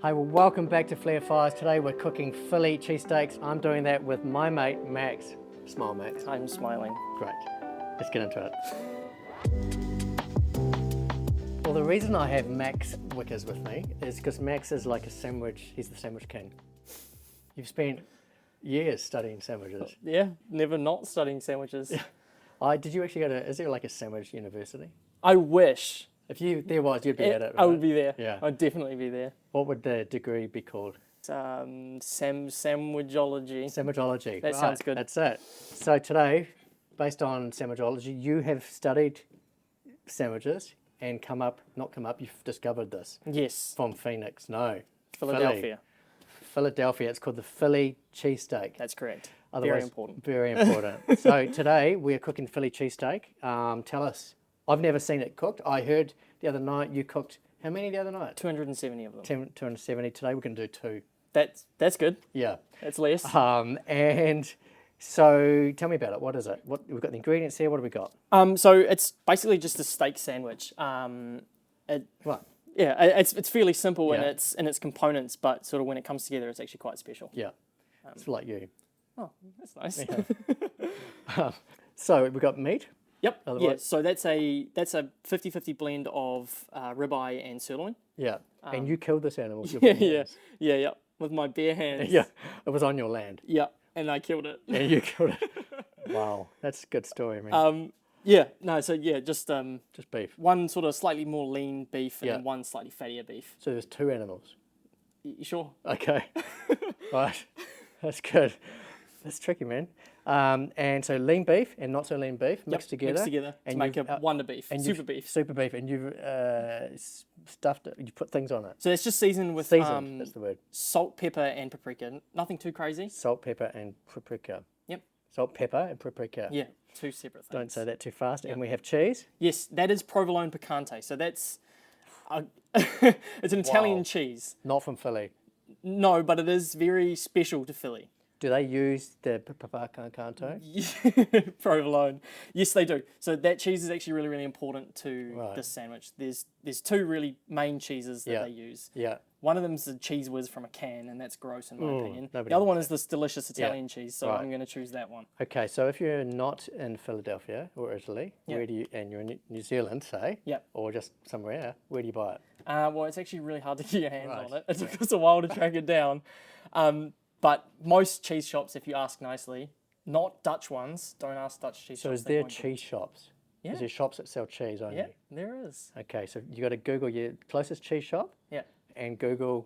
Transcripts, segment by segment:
Hi, well, welcome back to Flare Fires. Today we're cooking Philly cheesesteaks. I'm doing that with my mate, Max. Smile, Max. I'm smiling. Great. Let's get into it. Well, the reason I have Max Wickers with me is because Max is like a sandwich, he's the sandwich king. You've spent years studying sandwiches. Yeah, never not studying sandwiches. Did you actually go to, is there like a sandwich university? I wish. If there was, you'd be at it, right? I would be there. Yeah. I'd definitely be there. What would the degree be called? Sandwichology. Sandwichology. That sounds good. That's it. So today, based on sandwichology, you have studied sandwiches and you've discovered this. Yes. From Phoenix, no. Philadelphia. Philadelphia, it's called the Philly cheesesteak. That's correct. Otherwise, very important. Very important. So today, we're cooking Philly cheesesteak. Tell us. I've never seen it cooked. I heard the other night you cooked, how many the other night? 270 of them. 270. Today we're going to do 2. That's good. Yeah. That's less. And so tell me about it. What is it? We've got the ingredients here. What have we got? So it's basically just a steak sandwich. What? Yeah, it's fairly simple Yeah. in its components, but sort of when it comes together, it's actually quite special. Yeah. It's like you. Oh, that's nice. Yeah. So we've got meat. Yep. Otherwise- Yeah. So that's a 50-50 blend of ribeye and sirloin. Yeah. And you killed this animal. with your Yeah, bare yeah, hands. yeah. With my bare hands. Yeah. It was on your land. Yeah, and I killed it. And you killed it. Wow. That's a good story, man. Yeah. No. So yeah, just beef. one sort of slightly more lean beef and Yeah. then one slightly fattier beef. So there's 2 animals. You sure? Okay. Right. That's good. That's tricky, man. And so lean beef and not so lean beef mixed together. Mixed together to make a wonder beef. and Super beef. Super beef. And you've stuffed it. You put things on it. So it's just seasoned with Seasoned, that's the word. salt, pepper, and paprika. Nothing too crazy. Salt, pepper, and paprika. Yep. Salt, pepper, and paprika. Yeah. 2 separate things. Don't say that too fast. And we have cheese. Yes, that is provolone picante. So that's it's an Italian Wow. cheese. Not from Philly. No, but it is very special to Philly. Do they use the picante? Provolone. Yes, they do. So that cheese is actually really, really important to Right. this sandwich. There's 2 really main cheeses that Yeah. they use. Yeah. One of them's the cheese whiz from a can, and that's gross in my opinion. nobody The other wants one is this delicious Italian cheese, so Right. I'm going to choose that one. Okay, so if you're not in Philadelphia or Italy, Yeah. where do you, and you're in New Zealand, say, Yep. or just somewhere, where do you buy it? Well, it's actually really hard to get your hands Right. on it. It took us a while to track it down. But most cheese shops, if you ask nicely, not Dutch ones, don't ask Dutch cheese So shops. is they there won't cheese shops? Yeah. Is there shops that sell cheese only? Yeah, there is. Okay, so you got to Google your closest cheese shop Yeah. and Google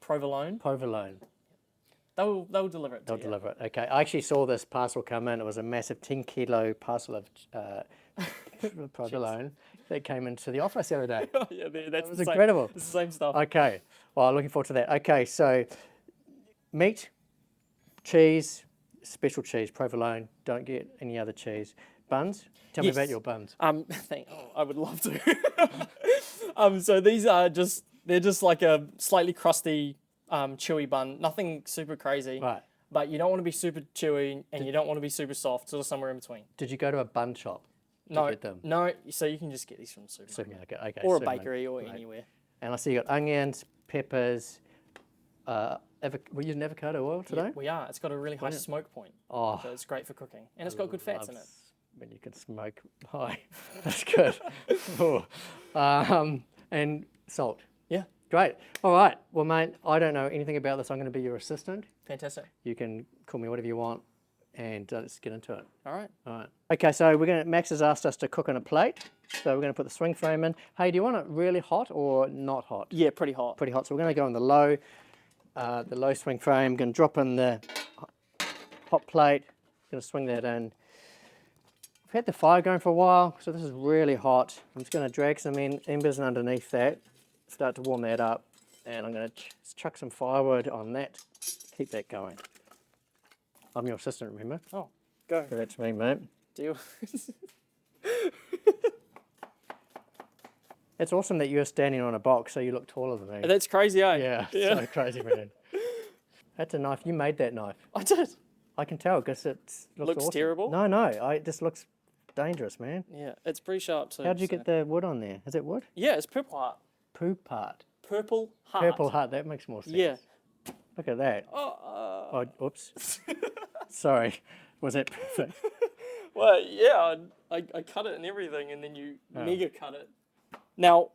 Provolone. provolone. They'll deliver it to They'll you. deliver it. Okay, I actually saw this parcel come in. It was a massive 10-kilo parcel of provolone that came into the office the other day. Yeah, that's was the same- incredible. It's the same stuff. Okay, well, looking forward to that. Okay, so meat, cheese, special cheese, provolone. Don't get any other cheese. Buns. Tell me Yes. about your buns. I would love to. So these are they're just like a slightly crusty, chewy bun. Nothing super crazy. Right. But you don't want to be super chewy and you don't want to be super soft. Sort of somewhere in between. Did you go to a bun shop to No, get them? no. So you can just get these from the supermarket Supermarket. Okay. or a supermarket. bakery or Right. anywhere. And I see you got onions, peppers. We're using avocado oil today. Yeah, we are. It's got a really high Brilliant. smoke point, Oh, so it's great for cooking, and it's got good fats in it. loves when you can smoke high. That's good. Oh. And salt. Yeah, Great. All right. Well, mate, I don't know anything about this. I'm going to be your assistant. fantastic. You can call me whatever you want, and let's get into it. All right. All right. Okay, so Max has asked us to cook on a plate. So we're going to put the swing frame in. Hey, do you want it really hot or not hot? Yeah, pretty hot. Pretty hot. So we're going to go on the low swing frame. Going to drop in the hot plate. Going to swing that in. We've had the fire going for a while, so this is really hot. I'm just going to drag some embers underneath that, start to warm that up, and I'm going to chuck some firewood on that. Keep that going. I'm your assistant, remember? Oh, go. So that's me, mate. Deal. It's awesome that you're standing on a box, so you look taller than me. That's crazy, eh? Yeah, so crazy, man. That's a knife. You made that knife. I did. I can tell because it looks awesome. terrible? No, it just looks dangerous, man. Yeah, it's pretty sharp too. How did you so- get the wood on there? Is it wood? Yeah, it's poo part. Poo part. purple heart. Purple heart, that makes more sense. Yeah. Look at that. Oh, oops. Sorry. Was that perfect? Well, yeah, I cut it and everything, and then you mega cut it. Now,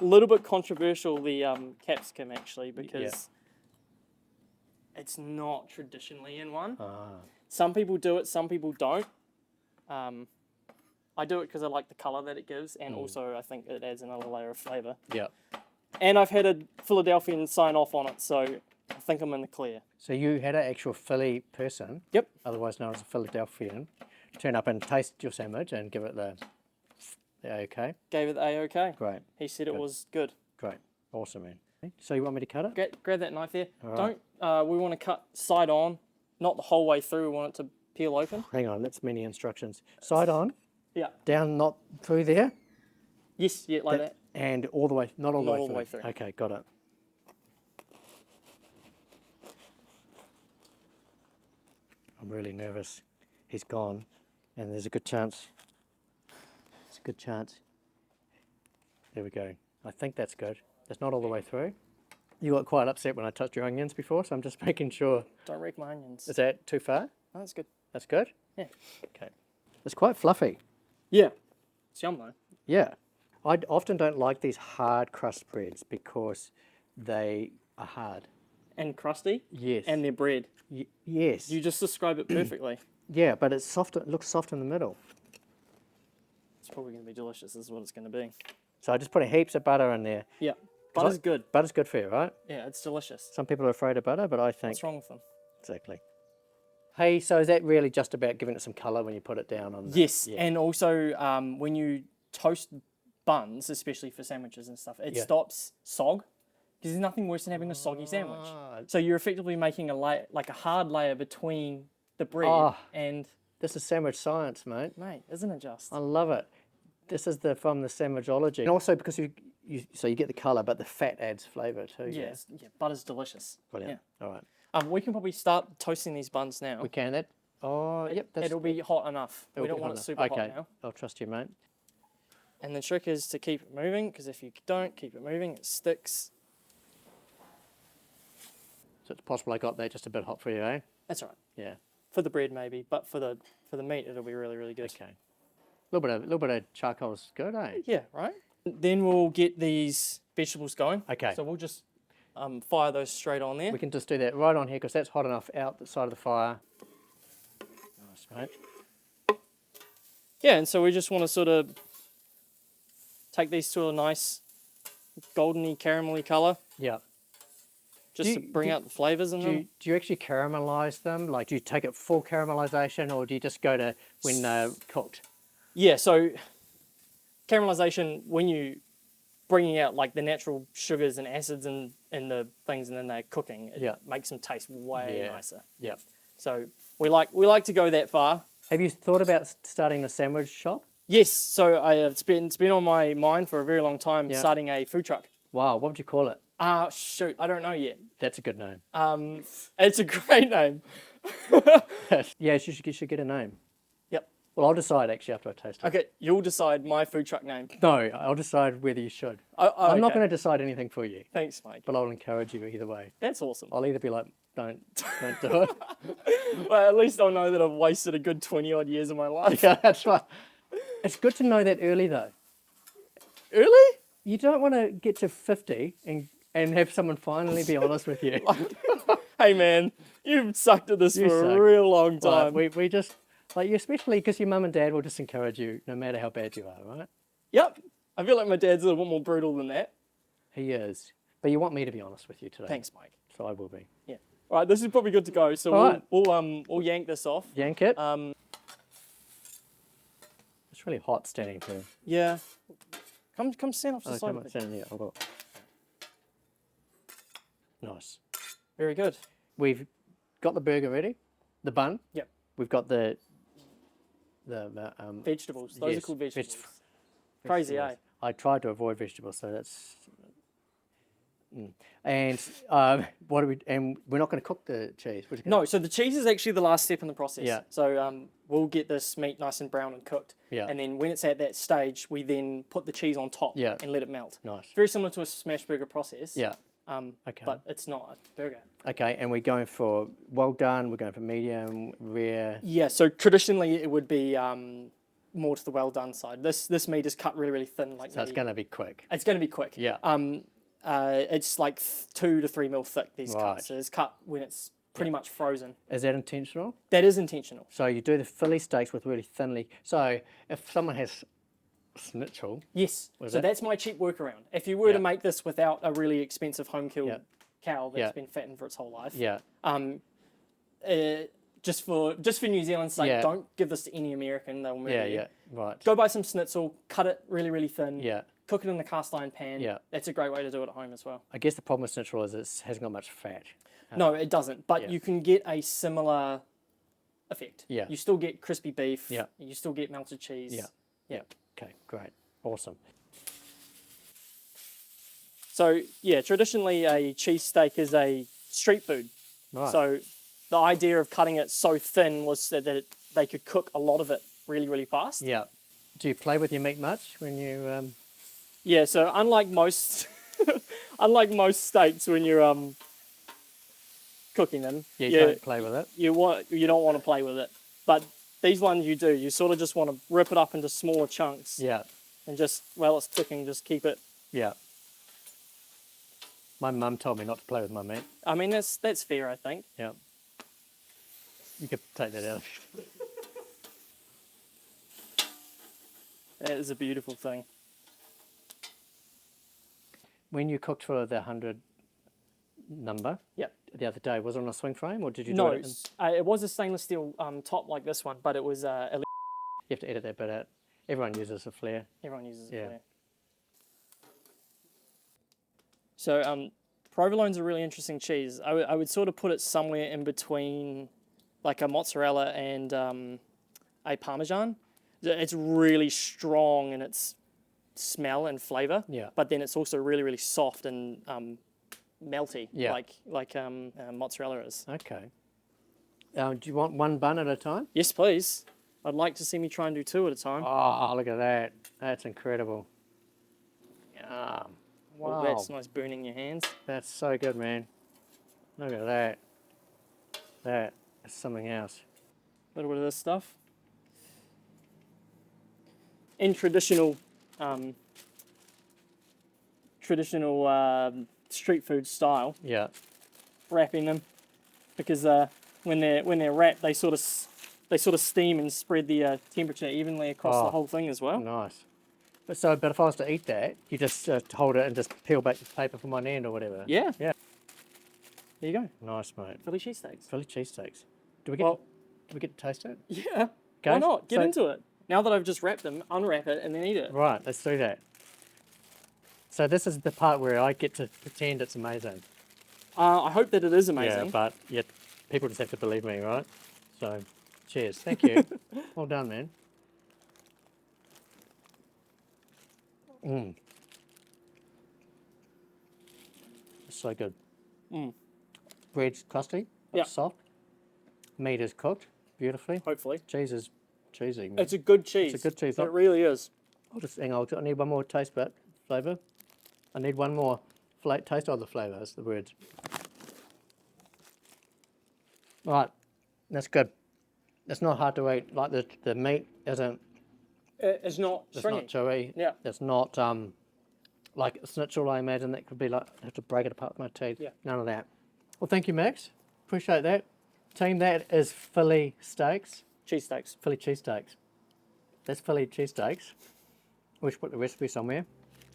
a little bit controversial, the capsicum, actually, because it's not traditionally in one. Some people do it, some people don't. I do it because I like the colour that it gives, and also I think it adds another layer of flavour. Yeah. And I've had a Philadelphian sign off on it, so I think I'm in the clear. So you had an actual Philly person, Yep. otherwise known as a Philadelphian, turn up and taste your sandwich and give it the okay. Gave it the A-OK. Great. He said it was good. Great. Awesome, man. So you want me to cut it? Grab that knife there. All Don't. We want to cut side on, not the whole way through. We want it to peel open. Hang on, that's many instructions. Side on, Yeah. down, not through there, Yes. Yeah. Like that. and all the way, not all the Not way all through. the way through. Okay, got it. I'm really nervous. He's gone, and there's a good chance. It's a good chance. There we go. I think that's good. It's not all the way through. You got quite upset when I touched your onions before, so I'm just making sure. Don't wreck my onions. Is that too far? No, that's good. That's good? Yeah. Okay. It's quite fluffy. Yeah. It's yum though. Yeah. I often don't like these hard crust breads because they are hard. And crusty. Yes. And they're bread. Yes. You just describe it perfectly. Yeah, but it's soft. It looks soft in the middle. It's probably going to be delicious. This is what it's going to be. So I just put heaps of butter in there. Yeah. Butter's good. Butter's good for you, right? Yeah, it's delicious. Some people are afraid of butter, but I think... What's wrong with them? Exactly. Hey, so is that really just about giving it some colour when you put it down on the... Yes, Yeah. and also when you toast buns, especially for sandwiches and stuff, it stops sog. Because there's nothing worse than having a soggy sandwich. So you're effectively making a layer, like a hard layer between the bread and... This is sandwich science, mate. Mate, isn't it just? I love it. This is from the sandwichology. And also because you get the colour, but the fat adds flavour too. Yes, yeah, butter's delicious. Brilliant. All right. We can probably start toasting these buns now. We can that. Oh, yep. It'll be hot enough. It'll We be don't want hot it super enough. hot now. I'll trust you, mate. And the trick is to keep it moving, because if you don't keep it moving, it sticks. So it's possible I got that just a bit hot for you, eh? That's all right. Yeah. For the bread maybe, but for the meat it'll be really, really good. Okay. A little bit of charcoal is good, eh? Yeah, right? Then we'll get these vegetables going. Okay. So we'll just fire those straight on there. We can just do that right on here because that's hot enough out the side of the fire. Nice, mate. Yeah, and so we just want to sort of take these to a nice goldeny, caramelly colour, Yeah. just to bring out the flavours in them. Do you actually caramelise them? Like, do you take it full caramelisation or do you just go to when they're cooked? Yeah, so caramelisation, when you bringing out like the natural sugars and acids in the things and then they're cooking, it makes them taste way nicer. Yeah. So we like to go that far. Have you thought about starting a sandwich shop? Yes, so it's been on my mind for a very long time, starting a food truck. Wow, what would you call it? Shoot, I don't know yet. That's a good name. It's a great name. Yes, you should get a name. Yep. Well, I'll decide actually after I taste it. Okay, you'll decide my food truck name. No, I'll decide whether you should. I'm not going to decide anything for you, Thanks, Mike. but I'll encourage you either way. That's awesome. I'll either be like, don't do it. Well, at least I'll know that I've wasted a good 20 odd years of my life. Yeah, that's right. It's good to know that early though. Early? You don't want to get to 50 and have someone finally be honest with you. Hey man, you've sucked at this for suck. a real long time. Right, we just, like, especially because your mum and dad will just encourage you no matter how bad you are, right? Yep. I feel like my dad's a little bit more brutal than that. He is. But you want me to be honest with you today. Thanks, Mike. So I will be. Yeah. All right, this is probably good to go. So All we'll yank this off. Yank it. It's really hot standing here. Yeah. Come stand off the side. Come of on, it. stand here. I've got... Nice. Very good. We've got the burger ready. The bun. Yep. We've got the Vegetables. Those are yes, called vegetables. veg- Crazy, vegetables. I tried to avoid vegetables, so that's... And what do we? And we're not going to cook the cheese. We're just gonna, No, so the cheese is actually the last step in the process. Yeah. So we'll get this meat nice and brown and cooked. Yeah. And then when it's at that stage, we then put the cheese on top Yeah. and let it melt. Nice. Very similar to a smash burger process. Yeah. Okay. But it's not a burger. Okay, and we're going for well done. We're going for medium, rare. Yeah. So traditionally it would be more to the well done side. This meat is cut really, really thin. Like So it's going to be quick. It's going to be quick. Yeah. It's like 2 to 3 mil thick, these Right. cuts. So it's cut when it's pretty much frozen. Is that intentional? That is intentional. So you do the Philly steaks with really thinly. So if someone has schnitzel, Yes. What is So that? that's my cheap workaround. If you were to Yeah. make this without a really expensive home-killed Yeah. cow that's Yeah. been fattened for its whole life, yeah, just for New Zealand's sake, Yeah. don't give this to any American. They'll murder you. right. Go buy some schnitzel, cut it really, really thin, Yeah, cook it in the cast iron pan. Yeah. That's a great way to do it at home as well. I guess the problem with schnitzel is it hasn't got much fat. No, it doesn't. But Yeah. you can get a similar effect. Yeah. You still get crispy beef. Yeah. You still get melted cheese. Yeah. Yeah. Okay, great, awesome. So yeah, traditionally a cheesesteak is a street food. Right. So the idea of cutting it so thin was that they could cook a lot of it really, really fast. Yeah. Do you play with your meat much when you? Yeah. So unlike most, unlike most steaks, when you're cooking them, You don't play with it. you don't want to play with it. But these ones you do. You sort of just want to rip it up into smaller chunks Yeah. and just while it's cooking, just keep it. Yeah. My mum told me not to play with my meat. I mean that's fair, I think. Yeah. You could take that out. That is a beautiful thing. When you cooked for the 100 number Yep. the other day, was it on a swing frame or did you do No, it? it was a stainless steel top like this one, but it was You have to edit that bit out. Everyone uses a flare. everyone uses Yeah. it. Yeah. So provolone's a really interesting cheese. I would sort of put it somewhere in between like a mozzarella and a parmesan. It's really strong in its smell and flavor. Yeah. But then it's also really, really soft and melty, Yeah. like mozzarella is. Okay. Do you want one bun at a time? Yes, please. I'd like to see me try and do 2 at a time. Oh, look at that. That's incredible. Yum. Oh, Wow. that's nice burning your hands. That's so good, man. Look at that. That is something else. A little bit of this stuff. In traditional street food style, Yeah. wrapping them because when they're wrapped, they sort of steam and spread the temperature evenly across Oh. the whole thing as well. Nice. But if I was to eat that, you just hold it and just peel back the paper from one end or whatever. Yeah. Yeah. There you go. Nice, mate. Philly cheesesteaks. Philly cheesesteaks. Do we get Well, to taste it? yeah. Okay, Why not? Get so- into it. Now that I've just wrapped them, unwrap it and then eat it. Right, let's do that. So this is the part where I get to pretend it's amazing. I hope that it is Yeah, amazing. but yet people just have to believe me, right? So, cheers. Thank you. Well done, man. It's so good. Bread's crusty, but Yeah. soft. Meat is cooked beautifully. Hopefully. Cheese is cheesy. It's a good cheese. It's a good cheese. It really is. I'll just hang on. I need one more taste bit, flavour. I need one more taste of the flavour. That's the words. Right, that's good. It's not hard to eat. Like the meat isn't. It's not It's stringy. not chewy. Yeah. It's not like schnitzel. I imagine that could be like I have to break it apart with my teeth. Yeah. None of that. Well, thank you, Max. Appreciate that. Team, that is Philly steaks. Cheesesteaks. Philly cheesesteaks. That's Philly cheesesteaks. We should put the recipe somewhere.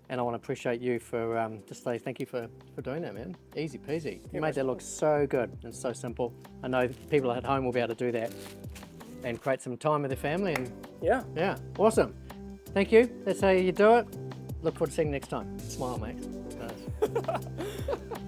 And I want to appreciate you for just say thank you for doing that, man. Easy peasy. You made that look so good and so simple. I know people at home will be able to do that and create some time with their family. And Yeah. yeah, awesome. Thank you. That's how you do it. Look forward to seeing you next time. Smile, mate. Nice.